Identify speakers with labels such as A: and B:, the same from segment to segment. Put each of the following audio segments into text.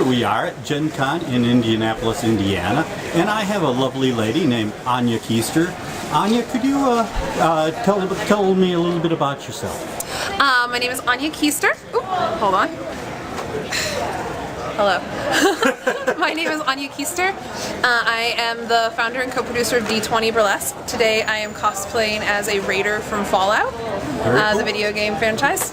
A: here we are at Gen Con in Indianapolis, Indiana, and I have a lovely lady named Anja Keister. Anja, could you tell me a little bit about yourself?
B: My name is Anja Keister. Oop, hold on. Hello. My name is Anja Keister. I am the founder and co-producer of D20 Burlesque. Today I am cosplaying as a raider from Fallout,
A: Cool.
B: the video game franchise.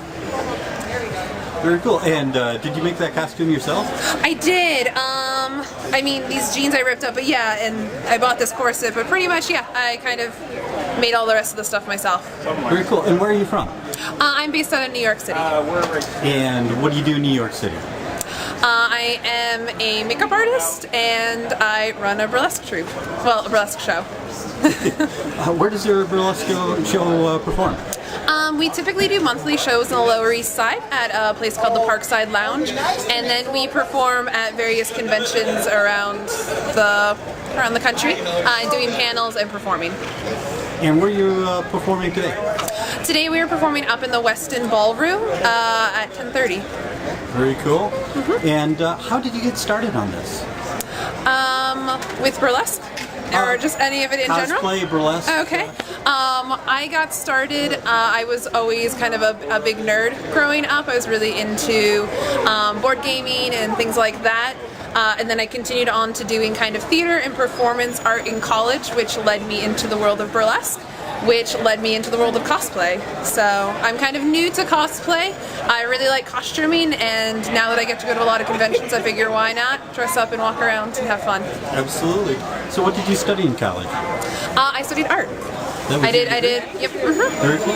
A: Very cool. And did you make that costume yourself?
B: I did. I mean, these jeans I ripped up, but yeah, and I bought this corset, but pretty much, yeah, I kind of made all the rest of the stuff myself.
A: Very cool. And where are you from?
B: I'm based out of New York City.
A: And what do you do in New York City?
B: I am a makeup artist and I run a burlesque troupe. Well, a burlesque show.
A: Where does your burlesque show perform?
B: We typically do monthly shows on the Lower East Side at a place called the Parkside Lounge, and then we perform at various conventions around the country, doing panels and performing.
A: And where are you performing today?
B: Today we are performing up in the Westin Ballroom at 10:30.
A: Very cool. Mm-hmm. And how did you get started on this?
B: With burlesque? Or just any of it in general?
A: Cosplay, burlesque.
B: Okay. I got started, I was always kind of a big nerd growing up. I was really into board gaming and things like that. And then I continued on to doing kind of theater and performance art in college, which led me into the world of burlesque, which led me into the world of cosplay. So I'm kind of new to cosplay. I really like costuming, and now that I get to go to a lot of conventions, I figure why not dress up and walk around and have fun.
A: Absolutely. So what did you study in college?
B: I studied art. I did, yep. Mm-hmm.
A: Very cool.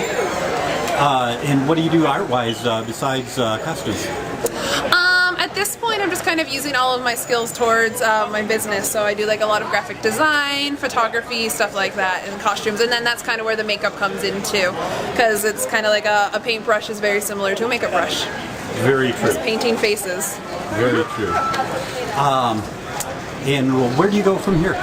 A: And what do you do art-wise besides costumes?
B: At this point, I'm just kind of using all of my skills towards my business. So I do like a lot of graphic design, photography, stuff like that, and costumes. And then that's kind of where the makeup comes in too, because it's kind of like a paintbrush is very similar to a makeup brush.
A: Very true.
B: Just painting faces.
A: Very true. And where do you go from here?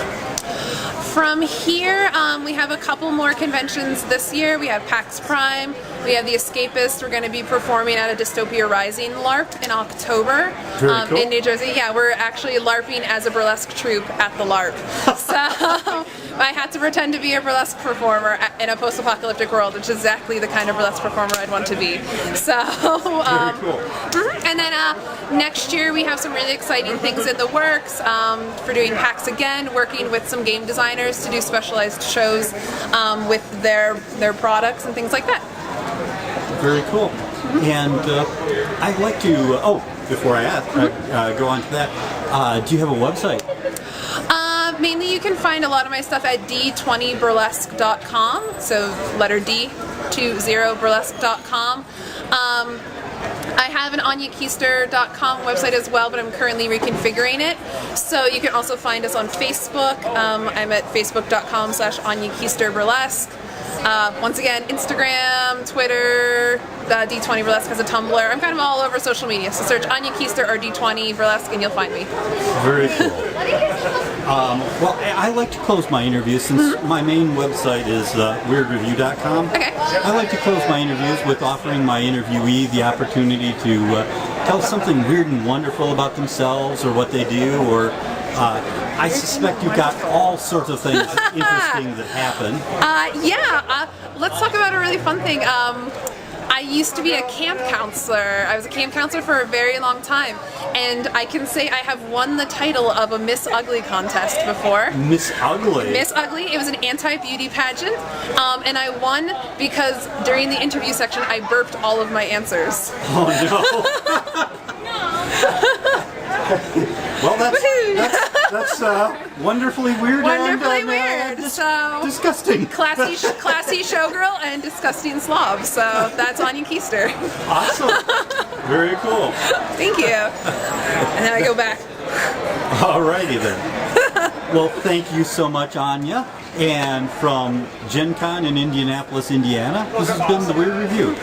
B: From here, we have a couple more conventions this year. We have PAX Prime, we have The Escapist. We're going to be performing at a Dystopia Rising LARP in October
A: Cool.
B: in New Jersey. Yeah, we're actually LARPing as a burlesque troupe at the LARP. So I had to pretend to be a burlesque performer in a post-apocalyptic world, which is exactly the kind of burlesque performer I'd want to be. So,
A: Very cool.
B: And then next year we have some really exciting things in the works for doing PAX again, working with some game designers to do specialized shows with their products and things like that. Very
A: cool. And I'd like to, before I go on to that, do you have a website?
B: Mainly you can find a lot of my stuff at d20burlesque.com, so letter D, 20burlesque.com. I have an AnjaKeister.com website as well, but I'm currently reconfiguring it. So you can also find us on Facebook. I'm at facebook.com/AnjaKeisterBurlesque. Once again, Instagram, Twitter, D20 Burlesque has a Tumblr. I'm kind of all over social media, so search Anja Keister or D20 Burlesque and you'll find me.
A: Very cool. Well, I like to close my interviews since my main website is weirdreview.com.
B: Okay.
A: I like to close my interviews with offering my interviewee the opportunity to tell something weird and wonderful about themselves or what they do, or I suspect you've got all sorts of things interesting that happen.
B: Let's talk about a really fun thing. I used to be a camp counselor. I was a camp counselor for a very long time, and I can say I have won the title of a Miss Ugly contest before.
A: Miss Ugly?
B: Miss Ugly. It was an anti-beauty pageant, and I won because during the interview section I burped all of my answers.
A: Oh no. Well, that's wonderfully weird.
B: Wonderfully weird. So
A: disgusting.
B: Classy showgirl and disgusting slob. So that's Anja Keister.
A: Awesome. Very cool.
B: Thank you. And then I go back.
A: Alrighty then. Well, thank you so much, Anja. And from Gen Con in Indianapolis, Indiana, this has been the Weird Review.